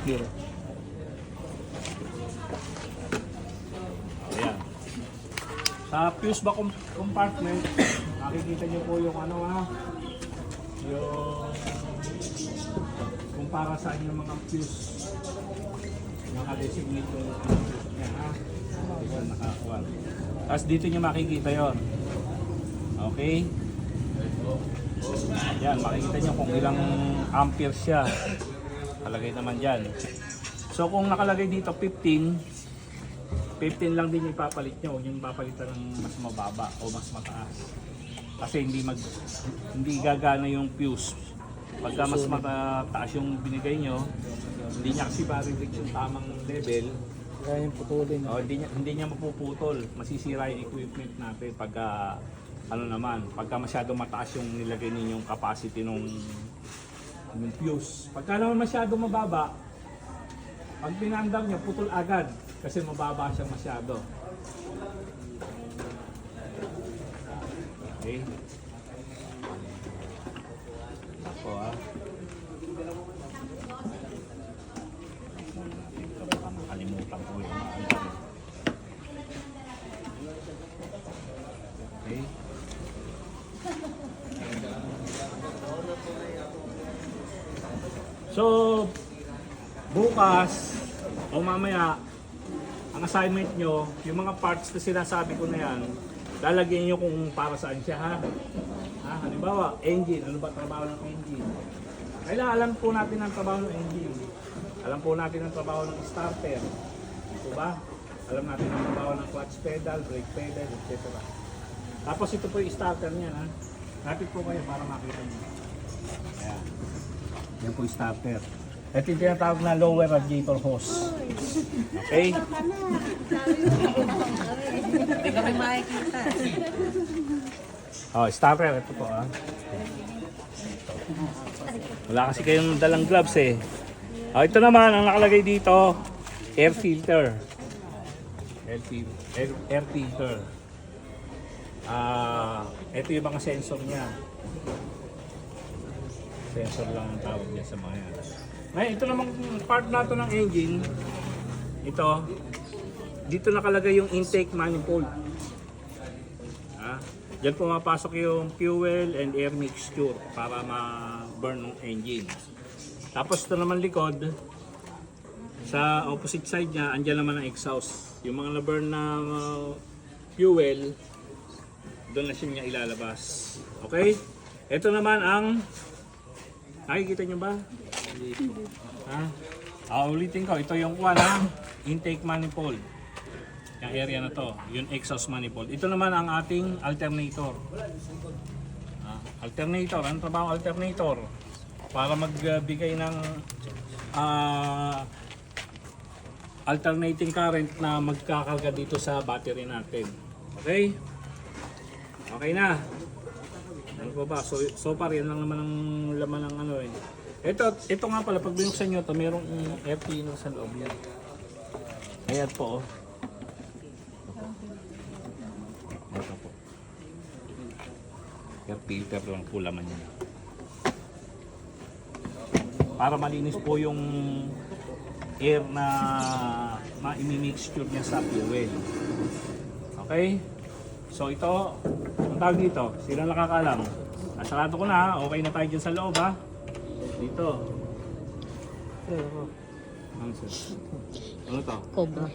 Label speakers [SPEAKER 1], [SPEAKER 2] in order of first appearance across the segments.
[SPEAKER 1] Here.
[SPEAKER 2] Ayan. Sa fuse ba compartment, makikita nyo po yung ano ha, yung kung para saan yung mga fuse. Naka-designate yung fuse niya ha. Ayan, nakakuha. Tapos dito nyo makikita yon. Okay? Yan, makikita nyo kung ilang ampere siya. Nakalagay naman dyan. So kung nakalagay dito 15 lang din yung ipapalit nyo. Huwag yung papalitan ng mas mababa o mas mataas. Kasi hindi gagana yung fuse. Pagka mas mataas yung binigay nyo, hindi niya kasi ma-reach yung tamang level.
[SPEAKER 1] Kaya yung putulin.
[SPEAKER 2] O, hindi niya mapuputol. Masisira yung equipment natin pagka pagka masyado mataas yung nilagay ninyong capacity ng fuse. Pagka naman masyado mababa, pag pinandam niya, putol agad kasi mababa siya masyado. Okay. Ako makalimutan ko yung okay. So, bukas o mamaya, ang assignment nyo, yung mga parts na sinasabi ko na yan, lalagyan nyo kung para saan siya ha. Halimbawa, engine, ano ba trabaho ng engine? Kailangan alam po natin ang trabaho ng engine. Alam po natin ang trabaho ng starter. Ito ba? Alam natin ang trabaho ng clutch pedal, brake pedal, etc. Tapos ito po yung starter niya ha. Lapit po kayo para makita nyo. Ayan. Yan po yung starter. Ito yung tinatawag na lower radiator hose. Okay?
[SPEAKER 3] Hindi kami makikita.
[SPEAKER 2] Oh, starter. Ito po ah. Wala kasi kayong dalang gloves eh. Oh, ito naman ang nakalagay dito, air filter. Air filter. Ito yung mga sensor niya. Sensor lang ang tawag niya sa mga yan. Ngayon, ito namang part na ito ng engine. Ito, dito nakalagay yung intake manifold. Diyan pumapasok yung fuel and air mixture para ma-burn ng engine. Tapos ito naman likod, sa opposite side niya, andyan naman ang exhaust. Yung mga na-burn na fuel, doon na siya ilalabas. Okay? Ito naman ang, nakikita nyo ba? Ulitin ko, ito yung intake manifold. Yung area na to, yung exhaust manifold. Ito naman ang ating alternator. Alternator, ano trabaho alternator? Para magbigay ng alternating current na magkakarga dito sa battery natin. Okay? Okay na. Ano pa ba? So far, yan lang naman ang laman ng ano eh. Ito nga pala, pag binuksan nyo ito, mayroong air cleaner sa loob yan. Ayan po oh. Ito po. Air filter lang po laman niya. Para malinis po yung air na ma-mixture niya sa fuel. Okay? So ito, ang tawag dito, sila nakakaalam. Nasarado ko na, okay na tayo dyan sa loob ha. Dito. Ano sir? Ano to?
[SPEAKER 3] Cobra.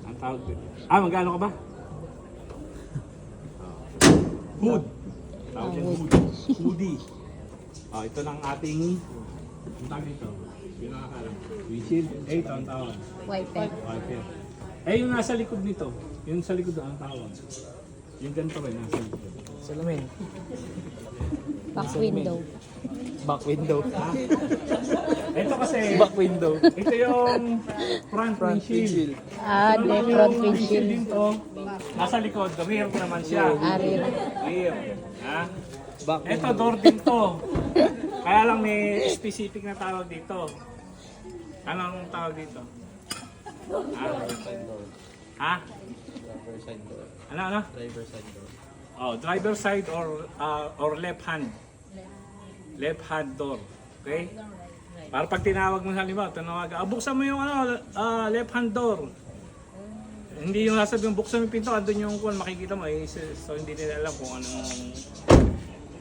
[SPEAKER 2] Ang tawag dito. Magkano ka ba? Hood. Tawag yan hood. Hoodie. Ito lang ating, ang tawag dito. Yung nakakaalam. Windshield. Ang tawag.
[SPEAKER 3] Wiper.
[SPEAKER 2] Wiper. Yung nasa likod nito. Yung sa likod ang tawag. Yung ganito rin nasa likod.
[SPEAKER 1] Salamin.
[SPEAKER 3] Back window.
[SPEAKER 1] Back window.
[SPEAKER 2] Ito kasi,
[SPEAKER 1] Back window.
[SPEAKER 2] ito yung front windshield.
[SPEAKER 3] The front windshield.
[SPEAKER 2] Din to, nasa likod, rear naman siya.
[SPEAKER 3] Rear.
[SPEAKER 2] Rear.
[SPEAKER 1] Back
[SPEAKER 2] Ito, door din to. Kaya lang may specific na tawag dito. Ano ang tawag dito? Ha?
[SPEAKER 1] Driver side door.
[SPEAKER 2] Ano?
[SPEAKER 1] Driver side door.
[SPEAKER 2] Driver side or left hand. Left hand door. Okay? Para pag tinawag mo sa halimbawa, buksan mo yung left hand door. Hindi yung sasabihin, buksan mo yung pinto, andun yung kung makikita mo. So hindi nila alam kung anong...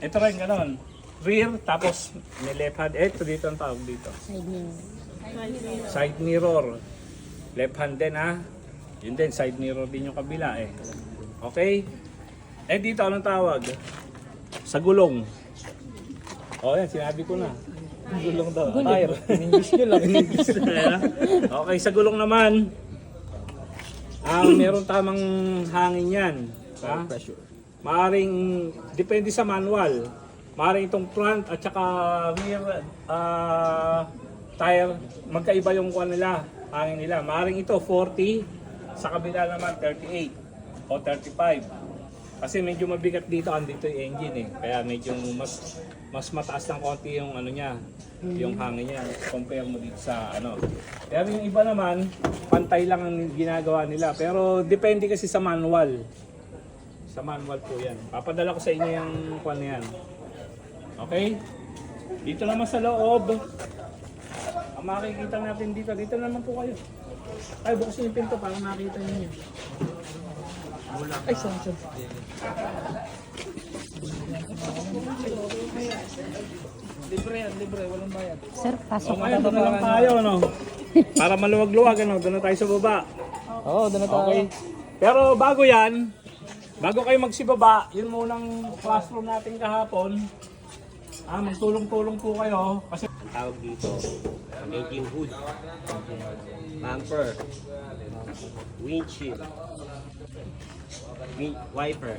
[SPEAKER 2] Ito rin, gano'n. Rear, tapos may left hand. Ito dito ang tawag dito.
[SPEAKER 3] Side mirror.
[SPEAKER 2] Side mirror. Left hand din ha. Yun din, side mirror din yung kabila eh. Okay? Dito, anong tawag? Sa gulong. Yan, sinabi ko na.
[SPEAKER 1] Gulong daw. Tire. In-English nyo lang.
[SPEAKER 2] Okay, sa gulong naman, meron tamang hangin yan. Ha?
[SPEAKER 1] Pressure.
[SPEAKER 2] Maaring, depende sa manual, maaring itong front at saka rear tire, magkaiba yung kuha nila, hangin nila. Maaring ito 40, sa kabila naman 38 o 35. Kasi medyo mabigat dito, andito yung engine eh. Kaya medyo mas mataas ng konti yung ano niya, yung hangin niya, compare mo dito sa ano. Pero yung iba naman, pantay lang ang ginagawa nila. Pero depende kasi sa manual. Sa manual po yan. Papadala ko sa inyo yung kwan na yan. Okay? Dito naman sa loob. Ang makikita natin dito naman po kayo. Ay, buksan yung pinto para makita niyo.
[SPEAKER 1] Ay, saan. Libre yan, libre. Walang bayad.
[SPEAKER 3] Sir, pasok
[SPEAKER 2] Ngayon, doon na lang tayo, no? Para maluwag-luwag, ano? Doon na tayo sa baba.
[SPEAKER 1] Oo, doon na tayo.
[SPEAKER 2] Okay. Pero bago yan, bago kayo magsibaba, yun munang classroom natin kahapon. Magtulong-tulong po kayo. Kasi
[SPEAKER 4] Ang tawag dito, engine hood, bumper, windshield, wiper,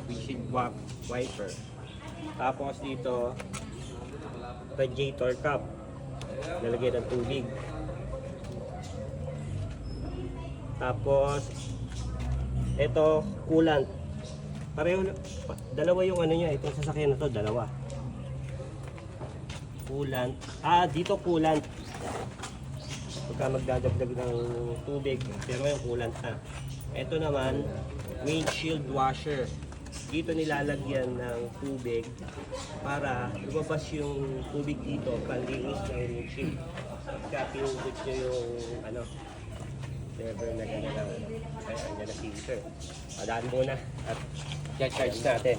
[SPEAKER 4] wiper. Tapos dito, radiator cap, lalagyan ng tubig. Tapos, ito, coolant. Pareho, dalawa yung ano niya, itong sasakyan na to, dalawa. Coolant. Dito coolant. Pagka magdadagdag ng tubig, pero yung coolant na. Ito naman, windshield washer. Dito nilalagyan ng tubig para lumabas yung tubig dito, panlinis ng windshield. Pagka pinundot nyo yung lever na gano'n, ay andyan na filter. Padaan muna at charge natin.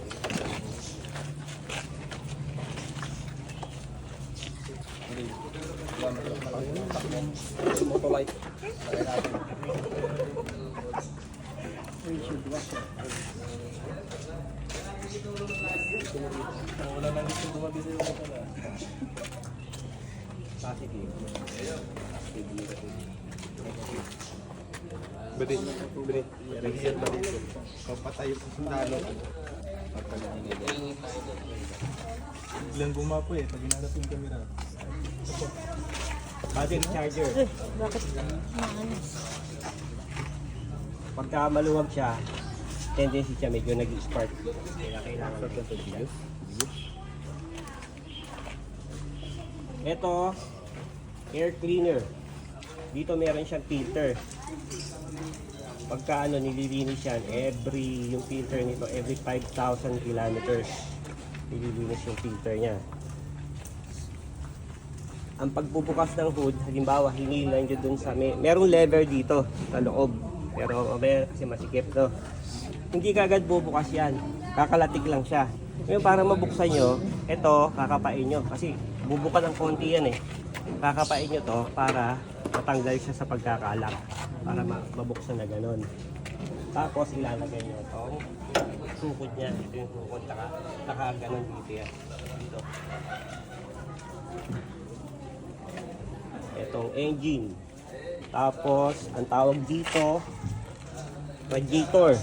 [SPEAKER 1] Motolite. Wala nang gusto dumabi sa'yo.
[SPEAKER 4] Positive.
[SPEAKER 1] Badit. Revision ba dito?
[SPEAKER 5] Papatayo sa sundalo.
[SPEAKER 1] Biglang gumapo eh. Pag hinarap yung camera.
[SPEAKER 4] Battery charger.
[SPEAKER 3] Bakit maano?
[SPEAKER 4] Pagka maluwag siya, tendency siya medyo nag-spark. Kaya kailangan ito tubig. Ito, air cleaner. Dito meron siyang filter. Pagka nililinis yan, yung filter nito, every 5,000 kilometers, nililinis yung filter niya. Ang pagbubukas ng hood, halimbawa, hinilan nyo dun sa merong lever dito sa loob. Pero kasi masikip to. Hindi kagad bubukas yan. Kakalatik lang siya. Ngayon para mabuksan nyo, ito kakapain nyo. Kasi bubuka ng konti yan eh. Kakapain nyo to para matanggal siya sa pagkakalak. Para mabuksan na ganun. Tapos ilalagay nyo itong sukot niya. Ito yung sukot. Taka ganun dito yan. Dito. Itong engine. Tapos, ang tawag dito, radiator.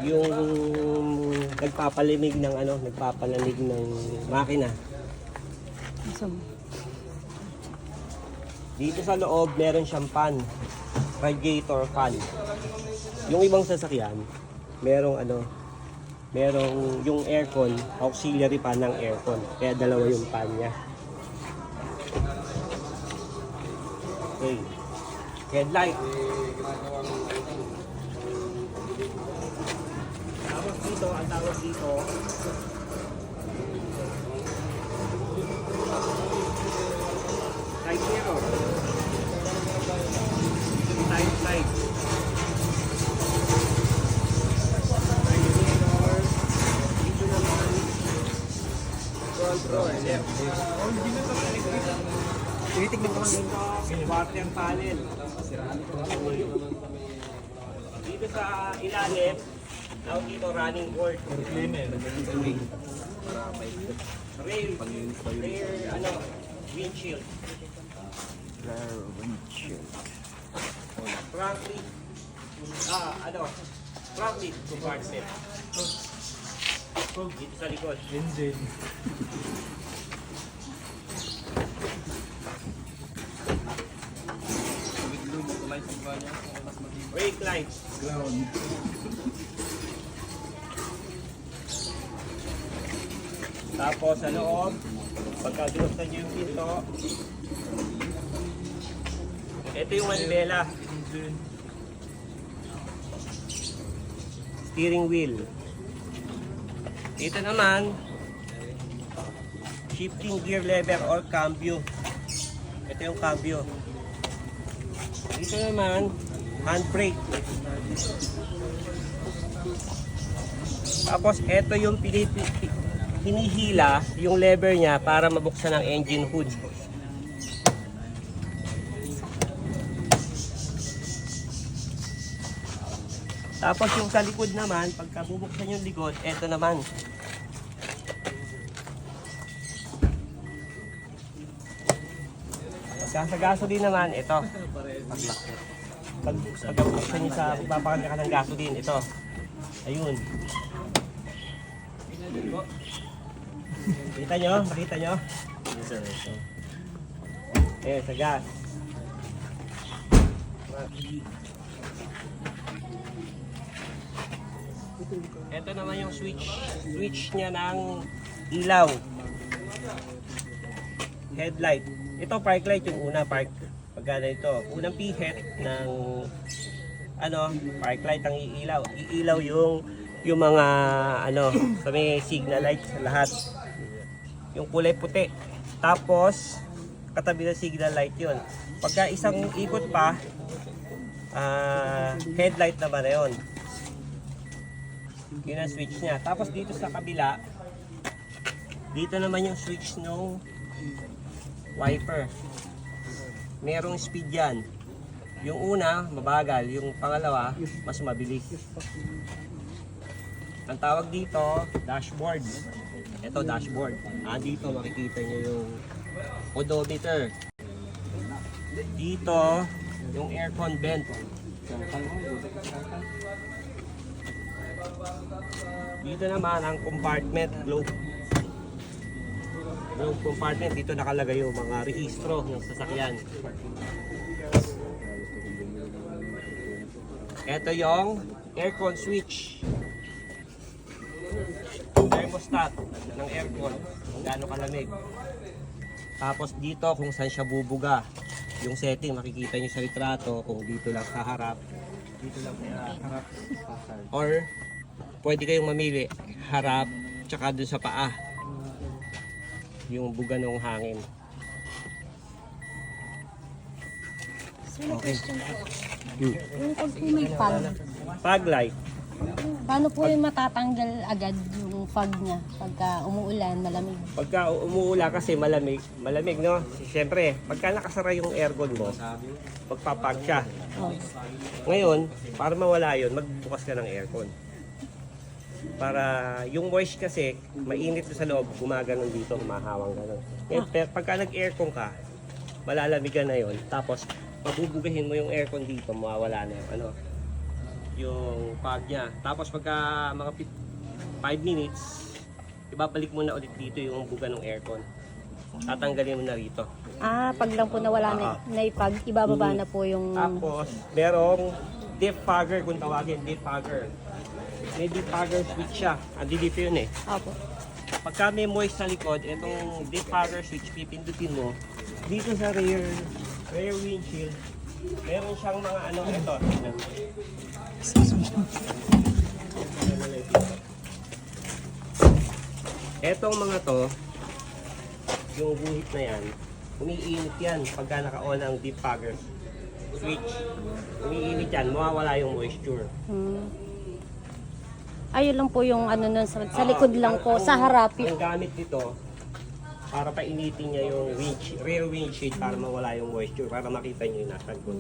[SPEAKER 4] Yung nagpapalamig ng makina. Dito sa loob, meron siyang fan. Radiator fan. Yung ibang sasakyan, merong yung aircon, auxiliary fan ng aircon. Kaya dalawa yung fan niya. Okay. Headlight. Ang tawag dito, control. Tinitignan ko lang yung water panel. Dito sa ilalim, tawag dito running board.
[SPEAKER 1] Cleaner.
[SPEAKER 4] Rear, windshield. Front lid. Front lid compartment. Dito sa likod.
[SPEAKER 1] Engine.
[SPEAKER 4] Brake lights. Tapos sa loob, pagka binuksan nyo yung pinto, ito yung manibela.
[SPEAKER 1] Engine.
[SPEAKER 4] Steering wheel. Dito naman, shifting gear lever or cambio. Ito yung cambio. Dito naman, handbrake. Tapos ito yung hinihila yung lever niya para mabuksan ang engine hood. Tapos yung sa likod naman, pagka bubuksan yung likod, ito naman. Pagka sa gasoline naman, ito. Pagka bubuksan nyo sa pagpapakalya ka ng gasoline, ito. Ayun. Kita nyo? Makita nyo? Ayun, sa gas. Ito naman yung switch niya ng ilaw. Headlight. Ito park light yung una, pagka ito. Unang pihet ng park light ang iilaw. Iilaw yung mga sa may signal lights lahat. Yung kulay puti. Tapos katabi ng signal light yun. Pagka isang ikot pa, headlight naman na yun. Yun ang switch niya. Tapos dito sa kabila, dito naman yung switch ng wiper. Merong speed yan. Yung una, mabagal. Yung pangalawa, mas mabilis. Ang tawag dito, dashboard. Ito, dashboard. Dito makikita nyo yung odometer. Dito, yung aircon vent. Dito naman ang compartment, globe compartment. Dito nakalagay yung mga rehistro ng sasakyan. Ito yung aircon switch. Thermostat ng aircon, kung gaano kalamig. Tapos dito kung saan siya bubuga. Yung setting makikita nyo sa litrato kung dito lang sa harap. Dito lang sa harap. Or pwede kayong mamili harap tsaka dun sa paa. Yung buga ng hangin.
[SPEAKER 3] So, may question po. Yung pag po may fog,
[SPEAKER 4] Fog light.
[SPEAKER 3] paano po yung matatanggal agad yung fog niya pagka umuulan, malamig?
[SPEAKER 4] Pagka umuula kasi malamig, no? Siyempre, pagka nakasara yung aircon mo, magpapag siya.
[SPEAKER 3] Oh.
[SPEAKER 4] Ngayon, para mawala yun, magbukas ka ng aircon. Para yung moist kasi, mainit sa loob, gumaganon dito, humahawang ganon. Ngayon, pagka nag-aircon ka, malalamigan na yun. Tapos, pabubugahin mo yung aircon dito, mawawala na yung fog niya. Tapos pagka mga 5 minutes, ibabalik mo na ulit dito yung buga ng aircon. Tatanggalin mo na rito.
[SPEAKER 3] Pag lang po nawala na yung fog, ibababa na po yung...
[SPEAKER 4] Tapos, merong defogger kung tawagin, defogger. May defogger switch siya. Andi dito yun eh.
[SPEAKER 3] Opo.
[SPEAKER 4] Pagka may moist sa likod, itong defogger switch, pipindutin mo. Dito sa rear windshield, meron siyang mga ito. Etong mga to, yung guhit na yan, umiinit yan pagka naka-on ang defogger switch. Umiinit yan, mawawala yung moisture.
[SPEAKER 3] Ayun lang po yung nun, sa likod lang po, sa harap.
[SPEAKER 4] Ang gamit nito, para painitin niya yung rear windshield para mawala yung moisture, para makita niyo yung nasa likod.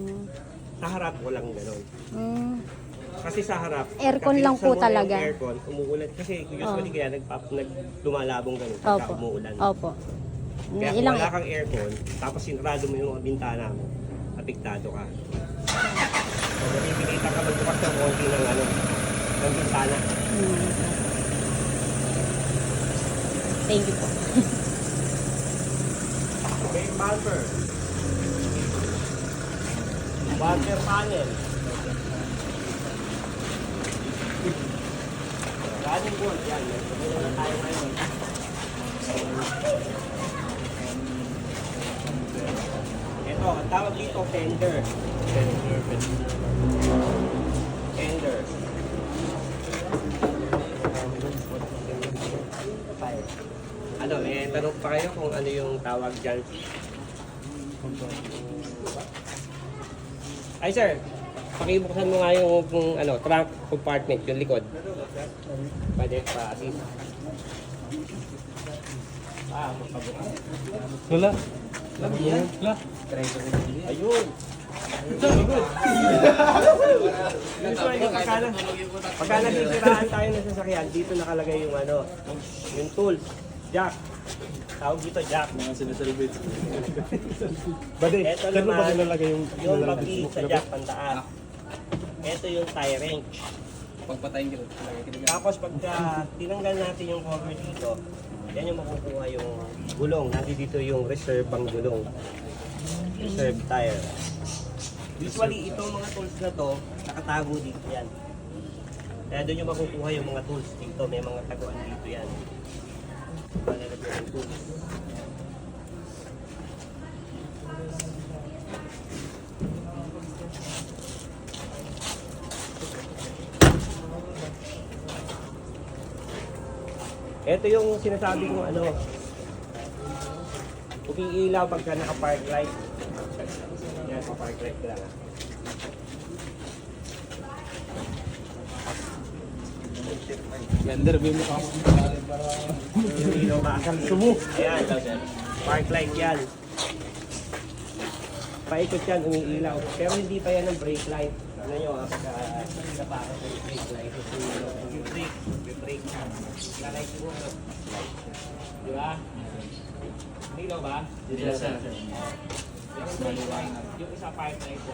[SPEAKER 4] Sa harap, walang ganon.
[SPEAKER 3] Mm.
[SPEAKER 4] Kasi sa harap,
[SPEAKER 3] Aircon
[SPEAKER 4] pag
[SPEAKER 3] lang po
[SPEAKER 4] binuksan mo na yung
[SPEAKER 3] talaga.
[SPEAKER 4] Aircon, umuulan. Kasi usually kaya lumalabong ganun pagka
[SPEAKER 3] Opo.
[SPEAKER 4] umuulan.
[SPEAKER 3] Opo.
[SPEAKER 4] Kaya kung
[SPEAKER 3] Ilang
[SPEAKER 4] wala kang aircon, tapos sinarado mo yung mga bintana mo, apektado ka. So, pinipilitan ka magbukas ng konti ng bintana.
[SPEAKER 3] Thank you po.
[SPEAKER 4] Okay, bumper. Bumper panel. Running board, yan. Wala na tayo ngayon. Ito, ang tawag dito, fender. Fender. Ano, may tanong pa kayo kung ano yung tawag dyan? Ay sir, pakibuksan mo nga yung trunk compartment, yung likod. Pwede pa assist. Magpabukas.
[SPEAKER 1] Wala. Wala.
[SPEAKER 4] Ayun. Usually, pagka nasisiraan tayo ng sasakyan, dito nakalagay yung yung tools, jack. Tawag dito jack.
[SPEAKER 1] Mga sinasalibate.
[SPEAKER 4] Ito
[SPEAKER 1] Saan mo ba
[SPEAKER 4] naman,
[SPEAKER 1] nilalagay yung
[SPEAKER 4] yung pag-iit sa jack pantaas. Ito yung tie wrench.
[SPEAKER 5] Pagpatayin kita.
[SPEAKER 4] Tapos pagka tinanggal natin yung cover dito, yan yung makukuha yung gulong. Nandito dito yung reserve pang gulong. Reserve tire. Usually, itong mga tools na to, nakatago dito yan. Kaya doon yung makukuha yung mga tools dito. May mga taguan dito yan. Malalagyan yung tools. Ito yung sinasabi kong umiilaw pagka naka-park light. Yan, pa-park light ka lang.
[SPEAKER 1] Blender, may mukha mo.
[SPEAKER 4] Umiilaw ba? Sumo! Ayan, park light yan. Paikot yan, umiilaw. Pero hindi pa yan ng brake light. Ano nyo, pagka napakas ng brake light, yung brake. Lalay siguro. Di ba? Umiilaw ba?
[SPEAKER 1] Yes, sir.
[SPEAKER 4] Yung brake light, yung isa park light po.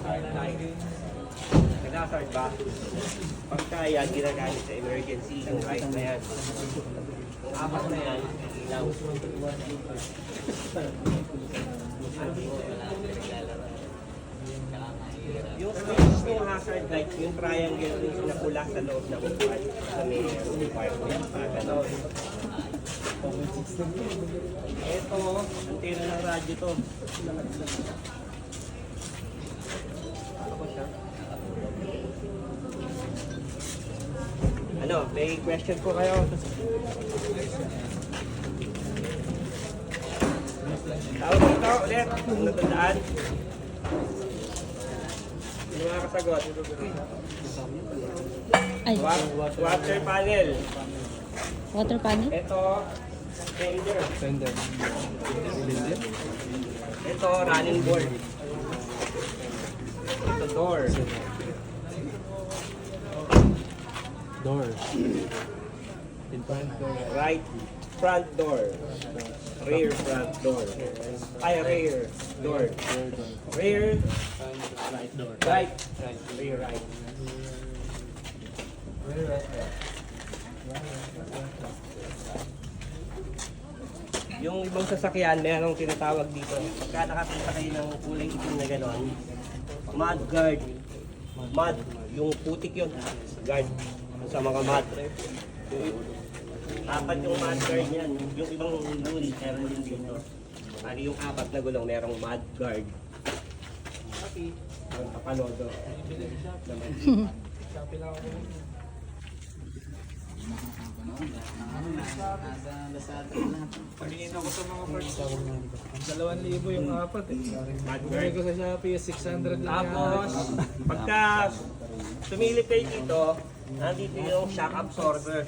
[SPEAKER 4] Park light. Nag-hazard ba? Pagka yan, ginagamit sa emergency, yung light na yan. Kung apat na yan, ilaw. Yung switch ng hazard light, yung triangle yung napula sa loob ng upuan. Sa may upuan. Ganon. Ito, antena ng radyo to. May question po kayo? Tawag dito ulit, kung natandaan. Sino makakasagot?
[SPEAKER 3] Ay,
[SPEAKER 4] Water panel.
[SPEAKER 3] water panel?
[SPEAKER 4] Ito, fender.
[SPEAKER 1] Blender.
[SPEAKER 4] Ito, running board. Ito, door.
[SPEAKER 1] Door. In front door.
[SPEAKER 4] Right front door. Rear front door. Ay, rear door. Rear,
[SPEAKER 1] Right door.
[SPEAKER 4] right. Rear right. Yung ibang sasakyan, merong tinatawag dito. Pagka nakakita kayo ng kulay itim na gano'n, mud guard. Mud, yung putik yun. Guard sa mga mud. Apat yung mud guard yan. Yung ibang rule, meron din dito. Ano yung apat na gulong, merong mud guard. Ang kapalodo.
[SPEAKER 1] Pagingin ako sa mga parts. 2,000 yung apat eh. Bigay ko sa Shopee, 600 lang
[SPEAKER 4] Tapos, pagka sumilip kayo dito, nandito yung shock absorber.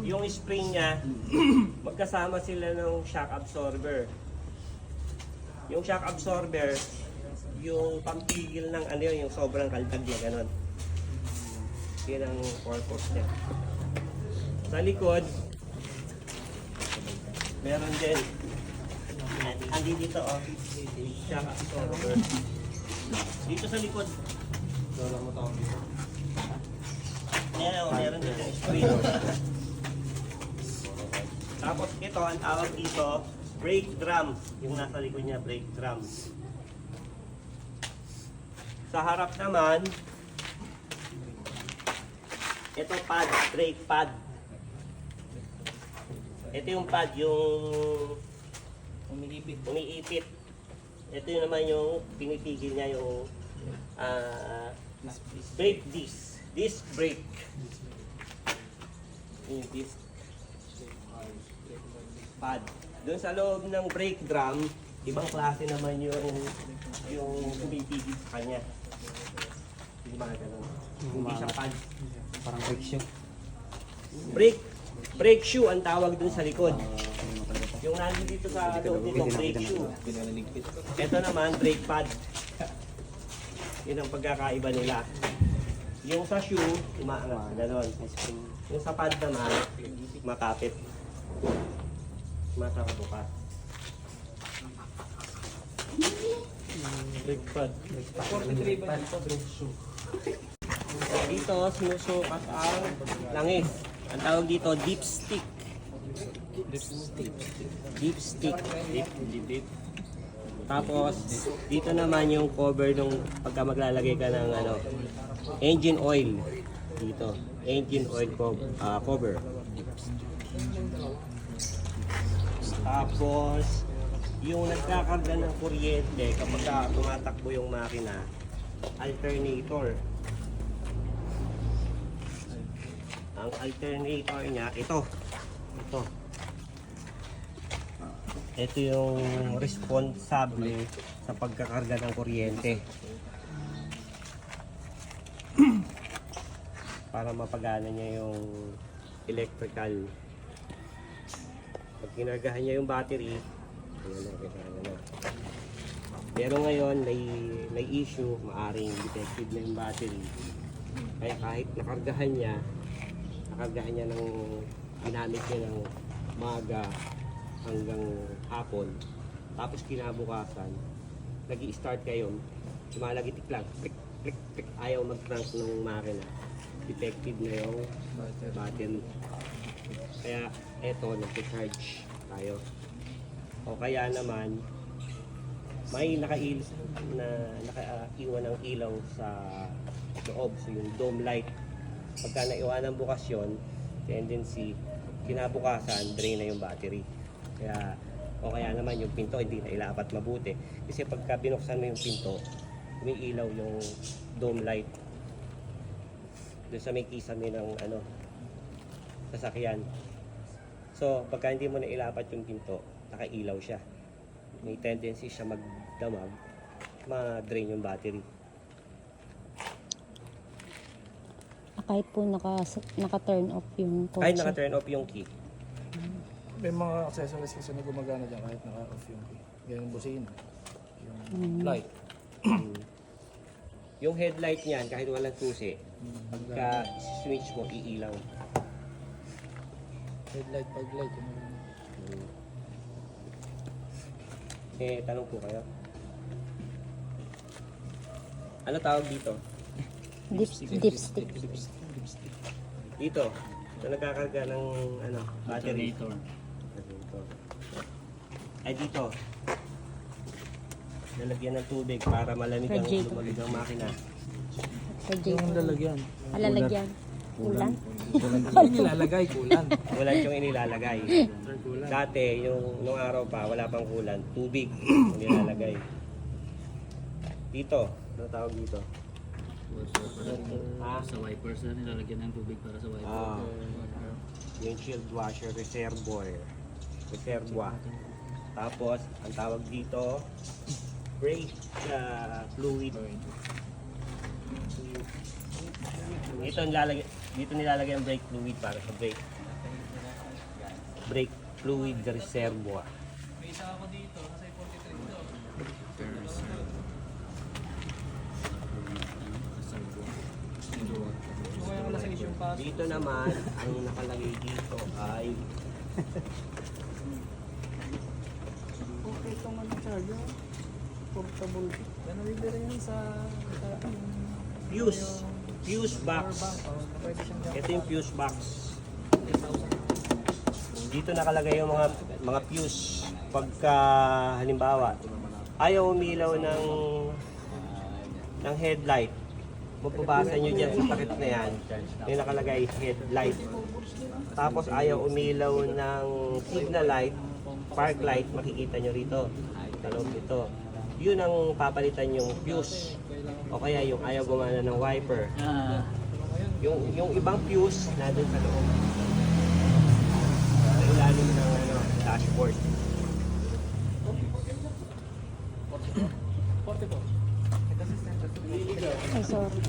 [SPEAKER 4] Yung spring niya, magkasama sila ng shock absorber. Yung shock absorber, yung pampigil ng ano yun, yung sobrang kaltag na gano'n. Yun ang purpose niya. Sa likod, meron din. Andi dito oh, shock absorber. Dito sa likod. Ayan, oh, meron din yung spring. Tapos ito, ang tawag dito, brake drum. Yung nasa likod niya, brake drum. Sa harap naman, ito pad, brake pad. Ito yung pad, yung umiipit. Ito yung naman yung pinitigil niya yung brake disc. Disc brake. Yung disc pad. Doon sa loob ng brake drum, ibang klase naman yung pinitigil sa kanya. Hindi ba ganun? Hindi siya pad.
[SPEAKER 6] Parang brake shoe.
[SPEAKER 4] Brake shoe ang tawag dun sa likod. Yung nandito sa loob nito, brake shoe. Ito naman, brake pad. Yun ang pagkakaiba nila. Yung sa shoe, umaangat. Ganon. Yung sa pad naman, makapit. Masakabukas.
[SPEAKER 1] Brake pad. 43 ba dito? Brake shoe.
[SPEAKER 4] Dito, sinusukat ang langis. Ang tawag dito, dipstick. Dipstick. Dip. Tapos, dito naman yung cover nung pagka maglalagay ka ng ano, engine oil. Dito, engine oil cover. Tapos, yung nagkakarga ng kuryente kapag tumatakbo yung makina, alternator. Ang alternator niya, ito. Ito yung responsable sa pagkakarga ng kuryente. Para mapagana niya yung electrical. Pag kinargahan niya yung battery, ayan na, kagana na. Pero ngayon, may issue, maaring defective na yung battery. Kaya kahit nakargahan niya ng ginamit niya ng maga hanggang hapon, tapos kinabukasan nag-i-start kayo, lumalagitik lang, click, click, click, ayaw mag-crank ng makina, defective na yung battery. Kaya eto, nag-charge tayo. O kaya naman may nakaiwan ng ilaw sa loob, so yung dome light. Pagka naiwanan bukas yun, tendency, kinabukasan, drain na yung battery. Kaya naman yung pinto hindi na ilapat mabuti. Kasi pagka binuksan mo yung pinto, umiilaw yung dome light. Doon sa may kisame ng sasakyan. So, pagka hindi mo na ilapat yung pinto, nakailaw siya. May tendency siya magdamag, ma-drain yung battery.
[SPEAKER 3] Kahit po naka-turn off yung kotse.
[SPEAKER 4] Kahit naka-turn off yung key.
[SPEAKER 1] May mga accessories kasi na gumagana dyan kahit naka-off yung key. Yan yung busina. Yung light.
[SPEAKER 4] Yung headlight niyan, kahit walang susi, pagka switch mo, iilaw.
[SPEAKER 1] Headlight, pag light.
[SPEAKER 4] Tanong po kayo. Ano tawag dito?
[SPEAKER 3] Dipstick.
[SPEAKER 4] Dito. Ito nagkakarga ng battery. Dito. Ay dito. Lalagyan ng tubig para malamig ang
[SPEAKER 3] Radiator.
[SPEAKER 4] lumamig ang makina.
[SPEAKER 1] Yung lalagyan.
[SPEAKER 3] Alalagyan. Ulan.
[SPEAKER 1] Yung nilalagay, kulan.
[SPEAKER 4] Kulant yung inilalagay. Dati, nung araw pa, wala pang kulant. Tubig yung nilalagay. Dito. Ano tawag dito? Ha?
[SPEAKER 6] Sa wipers na nilalagyan ng tubig para sa wipers.
[SPEAKER 4] Windshield washer reservoir. Tapos, ang tawag dito, brake fluid. Dito nilalagay ang brake fluid para sa brake. Brake fluid reservoir. Dito naman, ang nakalagay dito ay
[SPEAKER 1] Okay, itong ano charger. Portable. Yan ang bibili yan sa
[SPEAKER 4] fuse box.
[SPEAKER 1] pwede siyang
[SPEAKER 4] Ito yung fuse box. Dito nakalagay yung mga fuse. Pagka halimbawa, ayaw umilaw ng headlight. Mapabasa nyo dyan sa takip na yan. Yung nakalagay headlight. Tapos ayaw umilaw ng signal light, park light, makikita nyo rito. Sa loob nito. Yun ang papalitan yung fuse. O kaya yung ayaw gumana ng wiper. Yung ibang fuse nandun sa loob. Sa ilalim ng dashboard.
[SPEAKER 3] Ay, sorry.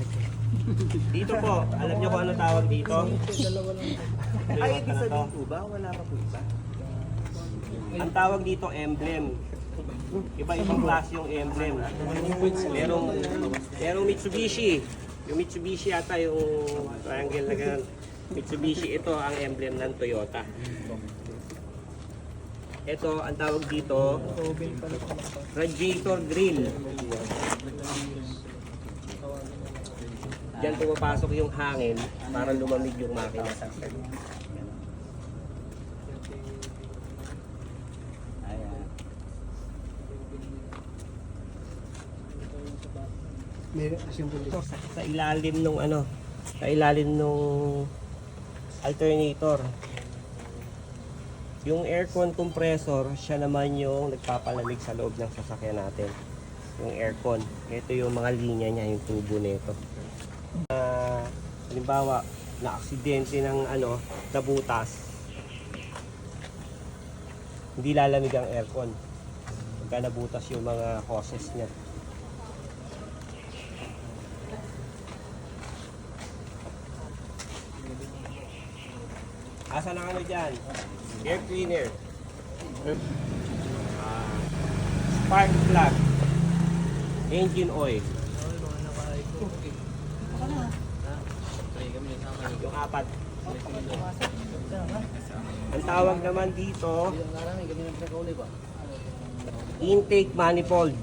[SPEAKER 4] Dito po, alam nyo kung ano tawag dito?
[SPEAKER 5] Ay, ibig sabihin po ba? Wala pa po iba?
[SPEAKER 4] Ang tawag dito emblem. Iba-ibang klase yung emblem. Merong Mitsubishi. Yung Mitsubishi yata yung triangle na ganun. Mitsubishi, ito ang emblem ng Toyota. Ito, ang tawag dito, radiator grill. Diyan pumapasok yung hangin para lumamig yung makina. Sa ilalim nung alternator. Yung aircon compressor, siya naman yung nagpapalamig sa loob ng sasakyan natin. Yung aircon. Ito yung mga linya niya, yung tubo nito. Halimbawa, na-aksidente ng nabutas. Hindi lalamig ang aircon. Pagka nabutas yung mga hoses niya. Asan ang dyan? Air cleaner. Spark plug. Engine oil. Yung apat. Ang tawag naman dito, intake manifold.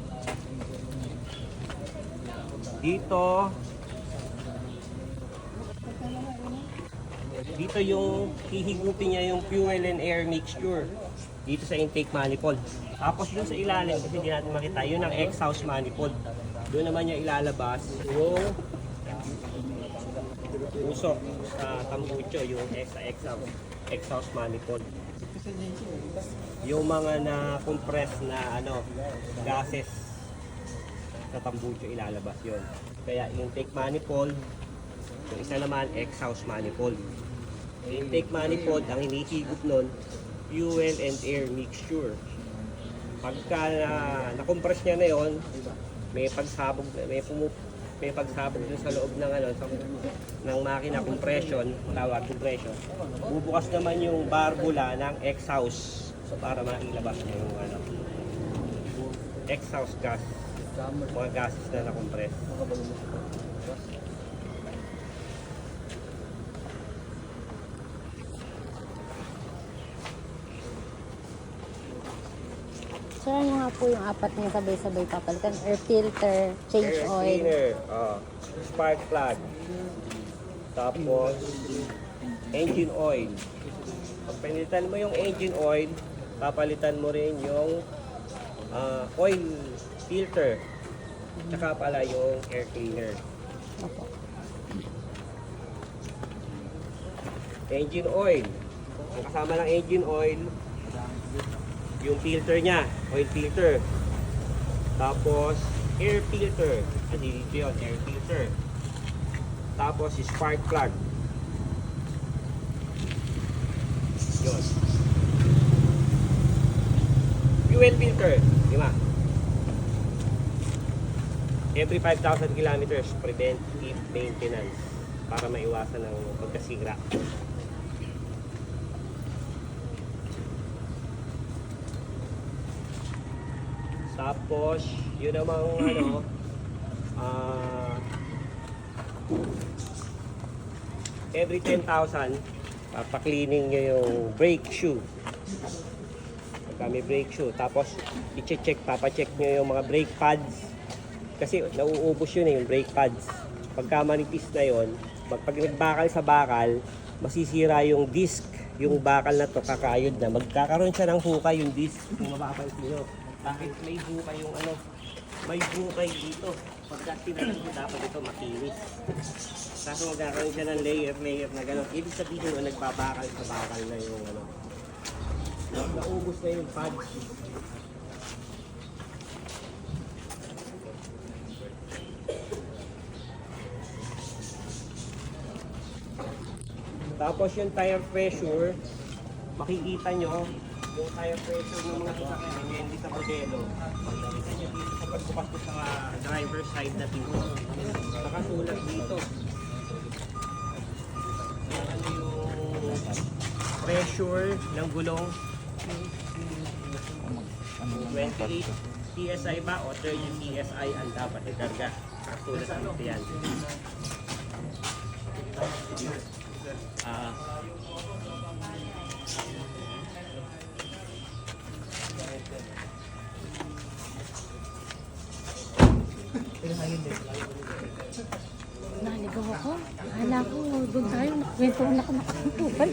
[SPEAKER 4] Dito yung hihigupin niya yung fuel and air mixture. Dito sa intake manifold. Tapos dun sa ilalim, kasi hindi natin makita, yun ang exhaust manifold. Doon naman niya ilalabas yung usok sa tambucho, yung exhaust manifold. Yung mga na-compress na gases sa tambucho ilalabas yun. Kaya intake manifold, yung isa naman exhaust manifold. Intake manifold, ang hinihigop nun, fuel and air mixture. Pagka na-compress niya na yon, may pagsabog dun sa loob ng makina, compression, bubukas naman yung barbula ng exhaust para mailabas niya yung exhaust gas, mga gases na na-compress.
[SPEAKER 3] Sir, ano nga po yung apat niya sabay-sabay papalitan? Air filter, change
[SPEAKER 4] Air
[SPEAKER 3] oil.
[SPEAKER 4] cleaner, spark plug, tapos engine oil. Pag pinilitan mo yung engine oil, papalitan mo rin yung oil filter, tsaka pala yung air cleaner.
[SPEAKER 3] Opo.
[SPEAKER 4] Engine oil, ang kasama ng engine oil, yung filter niya, oil filter. Tapos air filter, kasi dito yun, air filter. Tapos spark plug. Yun. Fuel filter, 5. Every 5,000 kilometers, preventive maintenance para maiwasan ng pagkasira. Tapos, yun namang every 10,000, pa-cleaning nyo yung brake shoe. Pagka may brake shoe. Tapos, papacheck nyo yung mga brake pads. Kasi nauubos yun yung brake pads. Pagka manipis na yun, pag nagbakal sa bakal, masisira yung disc. Yung bakal na to, kakayod na. Magkakaroon siya ng hukay yung disc. Kung mapapansin nyo. Bakit may hukay yung may hukay dito. Pagka tinalag mo, dapat ito makinis. Kaso magkakaroon siya ng layer na gano'n. Ibig sabihin mo, nagbabakal sa bakal na yung naubos na yung pads. Tapos yung tire pressure, makikita nyo yung tire pressure ng mga sasakyan, hindi sa modelo. Makikita nyo dito sa pagbukas ko sa driver's side na dito. Nakasulat dito. Ano yung pressure ng gulong? 28 PSI ba o 30 PSI ang dapat ikarga? Nakasulat dito yan.
[SPEAKER 3] Naligaw ako. Akala ko, doon tayo. Nakwento na ako nakakapupal.